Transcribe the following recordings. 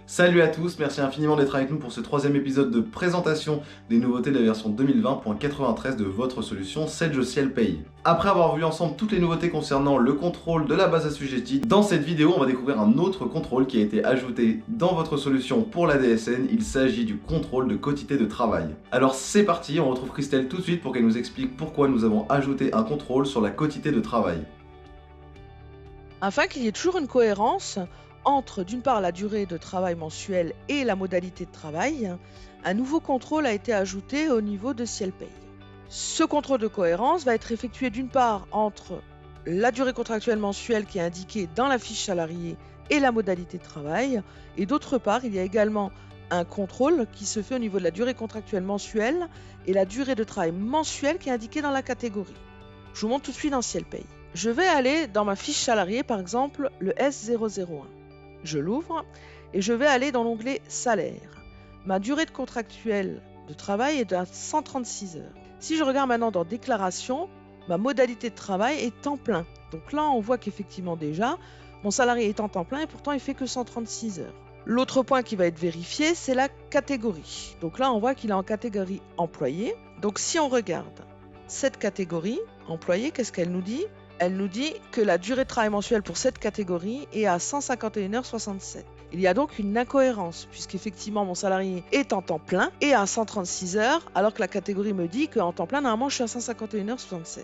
Salut à tous, merci infiniment d'être avec nous pour ce troisième épisode de présentation des nouveautés de la version 2020.93 de votre solution Sedge Pay. Après avoir vu ensemble toutes les nouveautés concernant le contrôle de la base assujettie, dans cette vidéo on va découvrir un autre contrôle qui a été ajouté dans votre solution pour la DSN, il s'agit du contrôle de quotité de travail. Alors c'est parti, on retrouve Christelle tout de suite pour qu'elle nous explique pourquoi nous avons ajouté un contrôle sur la quotité de travail. Afin qu'il y ait toujours une cohérence entre, d'une part, la durée de travail mensuelle et la modalité de travail, un nouveau contrôle a été ajouté au niveau de SielPay. Ce contrôle de cohérence va être effectué d'une part entre la durée contractuelle mensuelle qui est indiquée dans la fiche salariée et la modalité de travail, et d'autre part, il y a également un contrôle qui se fait au niveau de la durée contractuelle mensuelle et la durée de travail mensuelle qui est indiquée dans la catégorie. Je vous montre tout de suite dans SielPay. Je vais aller dans ma fiche salariée, par exemple le S001. Je l'ouvre et je vais aller dans l'onglet Salaire. Ma durée de contractuelle de travail est de 136 heures. Si je regarde maintenant dans Déclaration, ma modalité de travail est temps plein. Donc là, on voit qu'effectivement déjà, mon salarié est en temps plein et pourtant il fait que 136 heures. L'autre point qui va être vérifié, c'est la catégorie. Donc là, on voit qu'il est en catégorie employé. Donc si on regarde cette catégorie employé, qu'est-ce qu'elle nous dit ? Elle nous dit que la durée de travail mensuelle pour cette catégorie est à 151h67. Il y a donc une incohérence, puisqu'effectivement mon salarié est en temps plein et à 136 heures, alors que la catégorie me dit qu'en temps plein, normalement, je suis à 151h67.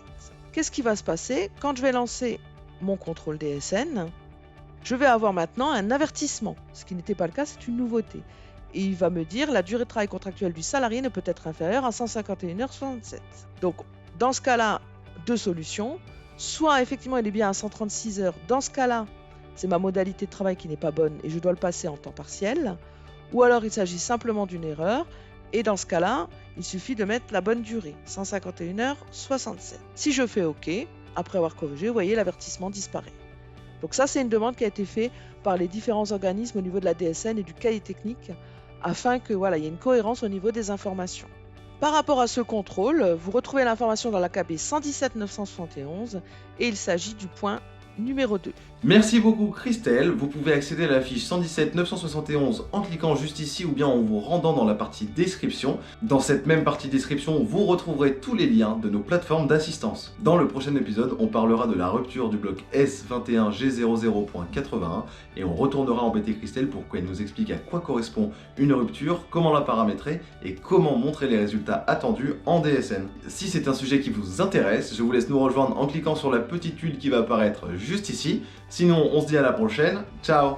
Qu'est-ce qui va se passer ? Quand je vais lancer mon contrôle DSN, je vais avoir maintenant un avertissement, ce qui n'était pas le cas, c'est une nouveauté. Et il va me dire la durée de travail contractuelle du salarié ne peut être inférieure à 151h67. Donc, dans ce cas-là, deux solutions. Soit effectivement il est bien à 136 heures, dans ce cas-là, c'est ma modalité de travail qui n'est pas bonne et je dois le passer en temps partiel, ou alors il s'agit simplement d'une erreur, et dans ce cas-là, il suffit de mettre la bonne durée, 151h67. Si je fais OK, après avoir corrigé, vous voyez l'avertissement disparaît. Donc ça, c'est une demande qui a été faite par les différents organismes au niveau de la DSN et du cahier technique, afin que il y ait une cohérence au niveau des informations. Par rapport à ce contrôle, vous retrouvez l'information dans l'AKB 117 971 et il s'agit du point numéro 2. Merci beaucoup Christelle, vous pouvez accéder à la fiche 117 971 en cliquant juste ici ou bien en vous rendant dans la partie description. Dans cette même partie description, vous retrouverez tous les liens de nos plateformes d'assistance. Dans le prochain épisode, on parlera de la rupture du bloc S21G00.81 et on retournera embêter Christelle pour qu'elle nous explique à quoi correspond une rupture, comment la paramétrer et comment montrer les résultats attendus en DSN. Si c'est un sujet qui vous intéresse, je vous laisse nous rejoindre en cliquant sur la petite huile qui va apparaître juste ici. Sinon, on se dit à la prochaine. Ciao!